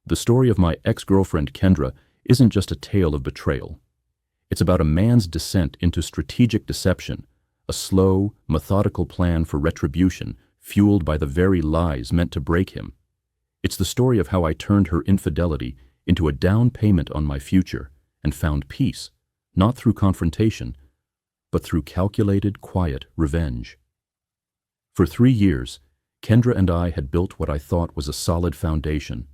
The story of my ex-girlfriend Kendra isn't just a tale of betrayal. It's about a man's descent into strategic deception, a slow, methodical plan for retribution fueled by the very lies meant to break him. It's the story of how I turned her infidelity into a down payment on my future and found peace, not through confrontation, but through calculated, quiet revenge. For 3 years, Kendra and I had built what I thought was a solid foundation.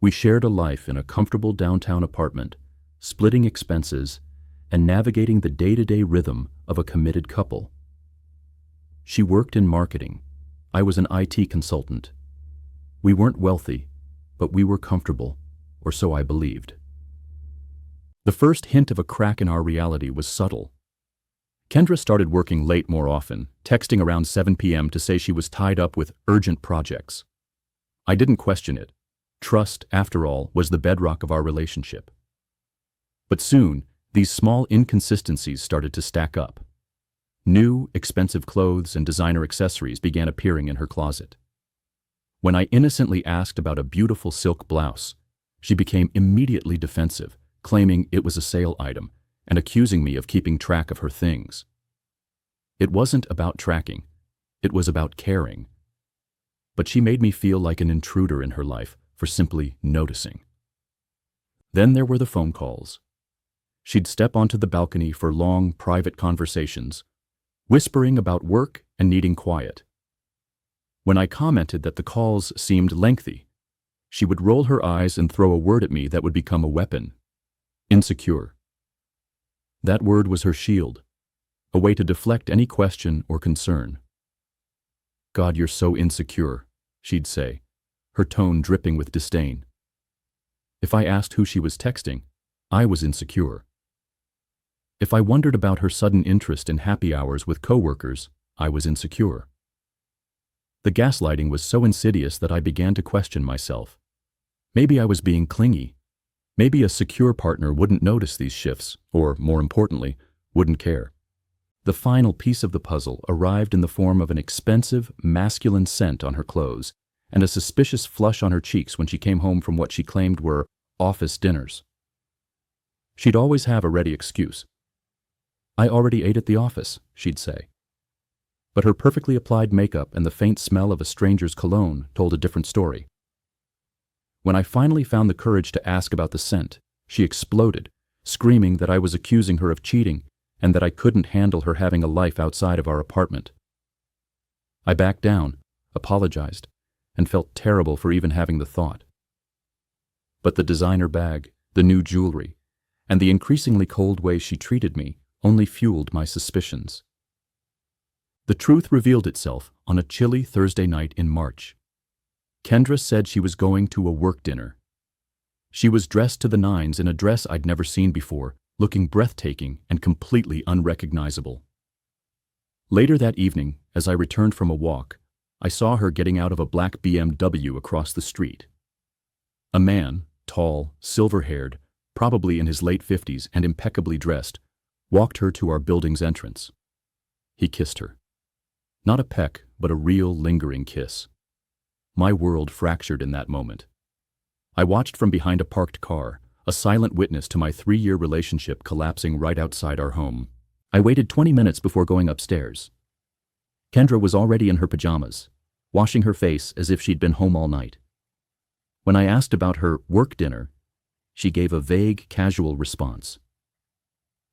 We shared a life in a comfortable downtown apartment, splitting expenses and navigating the day-to-day rhythm of a committed couple. She worked in marketing. I was an IT consultant. We weren't wealthy, but we were comfortable, or so I believed. The first hint of a crack in our reality was subtle. Kendra started working late more often, texting around 7 p.m. to say she was tied up with urgent projects. I didn't question it. Trust, after all, was the bedrock of our relationship. But soon, these small inconsistencies started to stack up. New, expensive clothes and designer accessories began appearing in her closet. When I innocently asked about a beautiful silk blouse, she became immediately defensive, claiming it was a sale item and accusing me of keeping track of her things. It wasn't about tracking, it was about caring. But she made me feel like an intruder in her life for simply noticing. Then there were the phone calls. She'd step onto the balcony for long, private conversations, whispering about work and needing quiet. When I commented that the calls seemed lengthy, she would roll her eyes and throw a word at me that would become a weapon: insecure. That word was her shield, a way to deflect any question or concern. "God, you're so insecure," she'd say, her tone dripping with disdain. If I asked who she was texting, I was insecure. If I wondered about her sudden interest in happy hours with coworkers, I was insecure. The gaslighting was so insidious that I began to question myself. Maybe I was being clingy. Maybe a secure partner wouldn't notice these shifts, or, more importantly, wouldn't care. The final piece of the puzzle arrived in the form of an expensive, masculine scent on her clothes and a suspicious flush on her cheeks when she came home from what she claimed were office dinners. She'd always have a ready excuse. "I already ate at the office," she'd say. But her perfectly applied makeup and the faint smell of a stranger's cologne told a different story. When I finally found the courage to ask about the scent, she exploded, screaming that I was accusing her of cheating and that I couldn't handle her having a life outside of our apartment. I backed down, apologized, and felt terrible for even having the thought. But the designer bag, the new jewelry, and the increasingly cold way she treated me only fueled my suspicions. The truth revealed itself on a chilly Thursday night in March. Kendra said she was going to a work dinner. She was dressed to the nines in a dress I'd never seen before, looking breathtaking and completely unrecognizable. Later that evening, as I returned from a walk, I saw her getting out of a black BMW across the street. A man, tall, silver-haired, probably in his late 50s and impeccably dressed, walked her to our building's entrance. He kissed her. Not a peck, but a real, lingering kiss. My world fractured in that moment. I watched from behind a parked car, a silent witness to my 3-year relationship collapsing right outside our home. I waited 20 minutes before going upstairs. Kendra was already in her pajamas, washing her face as if she'd been home all night. When I asked about her work dinner, she gave a vague, casual response.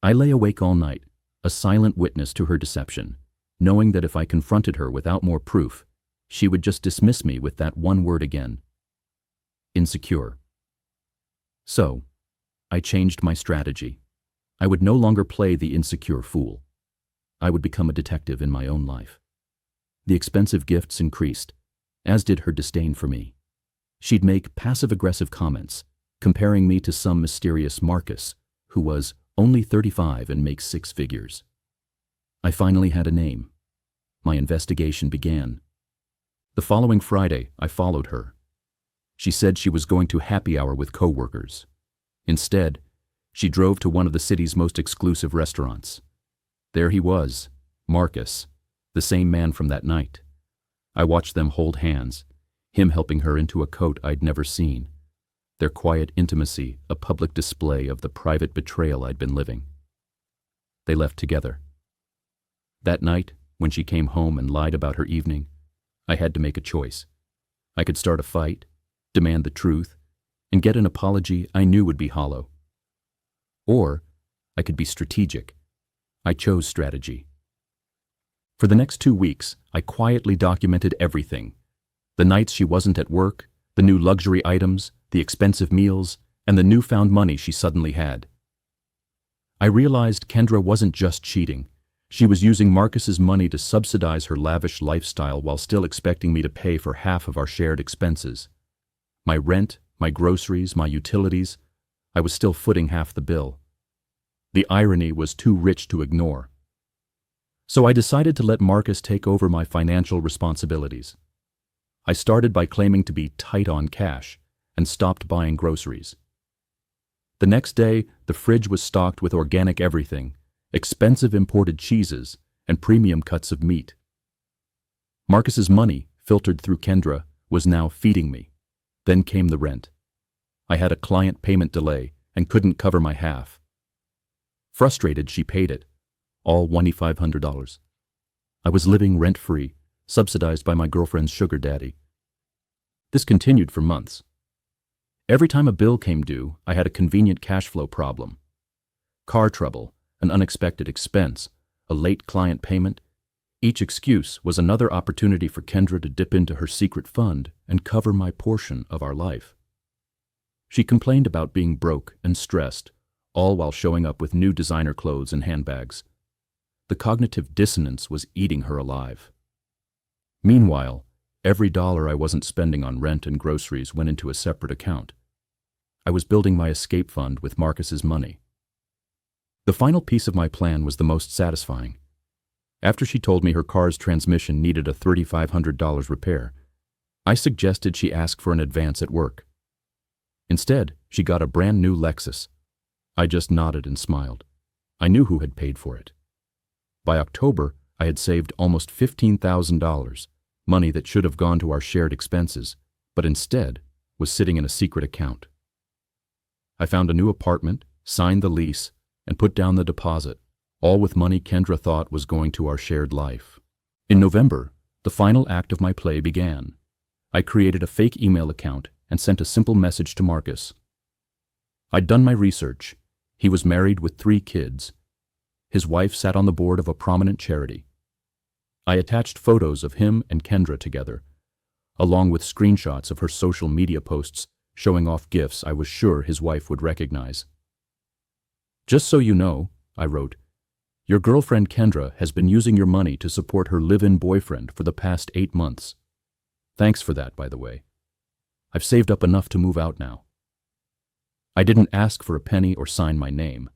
I lay awake all night, a silent witness to her deception, knowing that if I confronted her without more proof, she would just dismiss me with that one word again: insecure. So, I changed my strategy. I would no longer play the insecure fool. I would become a detective in my own life. The expensive gifts increased, as did her disdain for me. She'd make passive-aggressive comments, comparing me to some mysterious Marcus, who was only 35 and makes 6 figures. I finally had a name. My investigation began. The following Friday, I followed her. She said she was going to happy hour with coworkers. Instead, she drove to one of the city's most exclusive restaurants. There he was, Marcus, the same man from that night. I watched them hold hands, him helping her into a coat I'd never seen. their quiet intimacy a public display of the private betrayal I'd been living. They left together. That night, when she came home and lied about her evening, I had to make a choice. I could start a fight, demand the truth, and get an apology I knew would be hollow. Or I could be strategic. I chose strategy. For the next 2 weeks, I quietly documented everything. The nights she wasn't at work, the new luxury items, the expensive meals, and the newfound money she suddenly had. I realized Kendra wasn't just cheating. She was using Marcus's money to subsidize her lavish lifestyle while still expecting me to pay for half of our shared expenses. My rent, my groceries, my utilities, I was still footing half the bill. The irony was too rich to ignore. So I decided to let Marcus take over my financial responsibilities. I started by claiming to be tight on cash and stopped buying groceries. The next day, the fridge was stocked with organic everything, expensive imported cheeses, and premium cuts of meat. Marcus's money, filtered through Kendra, was now feeding me. Then came the rent. I had a client payment delay and couldn't cover my half. Frustrated, she paid it, all $2,500. I was living rent-free, subsidized by my girlfriend's sugar daddy. This continued for months. Every time a bill came due, I had a convenient cash flow problem. Car trouble, an unexpected expense, a late client payment. Each excuse was another opportunity for Kendra to dip into her secret fund and cover my portion of our life. She complained about being broke and stressed, all while showing up with new designer clothes and handbags. The cognitive dissonance was eating her alive. Meanwhile, every dollar I wasn't spending on rent and groceries went into a separate account. I was building my escape fund with Marcus's money. The final piece of my plan was the most satisfying. After she told me her car's transmission needed a $3,500 repair, I suggested she ask for an advance at work. Instead, she got a brand new Lexus. I just nodded and smiled. I knew who had paid for it. By October, I had saved almost $15,000, money that should have gone to our shared expenses, but instead was sitting in a secret account. I found a new apartment, signed the lease, and put down the deposit, all with money Kendra thought was going to our shared life. In November, the final act of my play began. I created a fake email account and sent a simple message to Marcus. I'd done my research. He was married with 3 kids. His wife sat on the board of a prominent charity. I attached photos of him and Kendra together, along with screenshots of her social media posts showing off gifts I was sure his wife would recognize. Just so you know, I wrote, your girlfriend Kendra has been using your money to support her live-in boyfriend for the past 8 months. Thanks for that, by the way. I've saved up enough to move out now. I didn't ask for a penny or sign my name.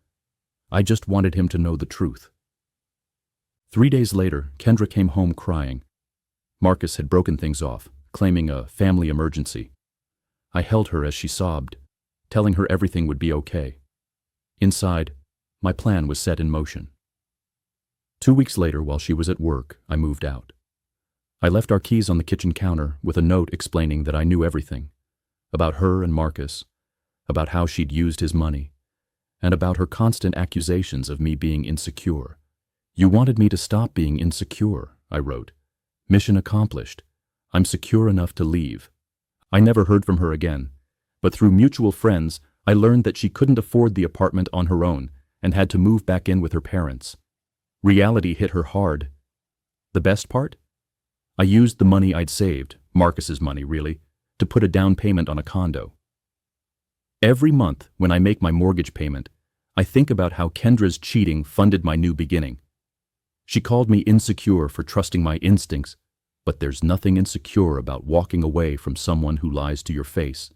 I just wanted him to know the truth. 3 days later, Kendra came home crying. Marcus had broken things off, claiming a family emergency. I held her as she sobbed, telling her everything would be okay. Inside, my plan was set in motion. 2 weeks later, while she was at work, I moved out. I left our keys on the kitchen counter with a note explaining that I knew everything, about her and Marcus, about how she'd used his money, and about her constant accusations of me being insecure. You wanted me to stop being insecure, I wrote. Mission accomplished. I'm secure enough to leave. I never heard from her again, but through mutual friends, I learned that she couldn't afford the apartment on her own and had to move back in with her parents. Reality hit her hard. The best part? I used the money I'd saved, Marcus's money really, to put a down payment on a condo. Every month when I make my mortgage payment, I think about how Kendra's cheating funded my new beginning. She called me insecure for trusting my instincts, but there's nothing insecure about walking away from someone who lies to your face.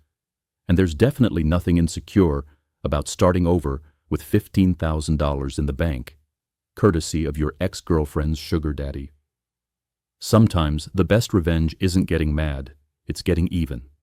And there's definitely nothing insecure about starting over with $15,000 in the bank, courtesy of your ex-girlfriend's sugar daddy. Sometimes the best revenge isn't getting mad, it's getting even.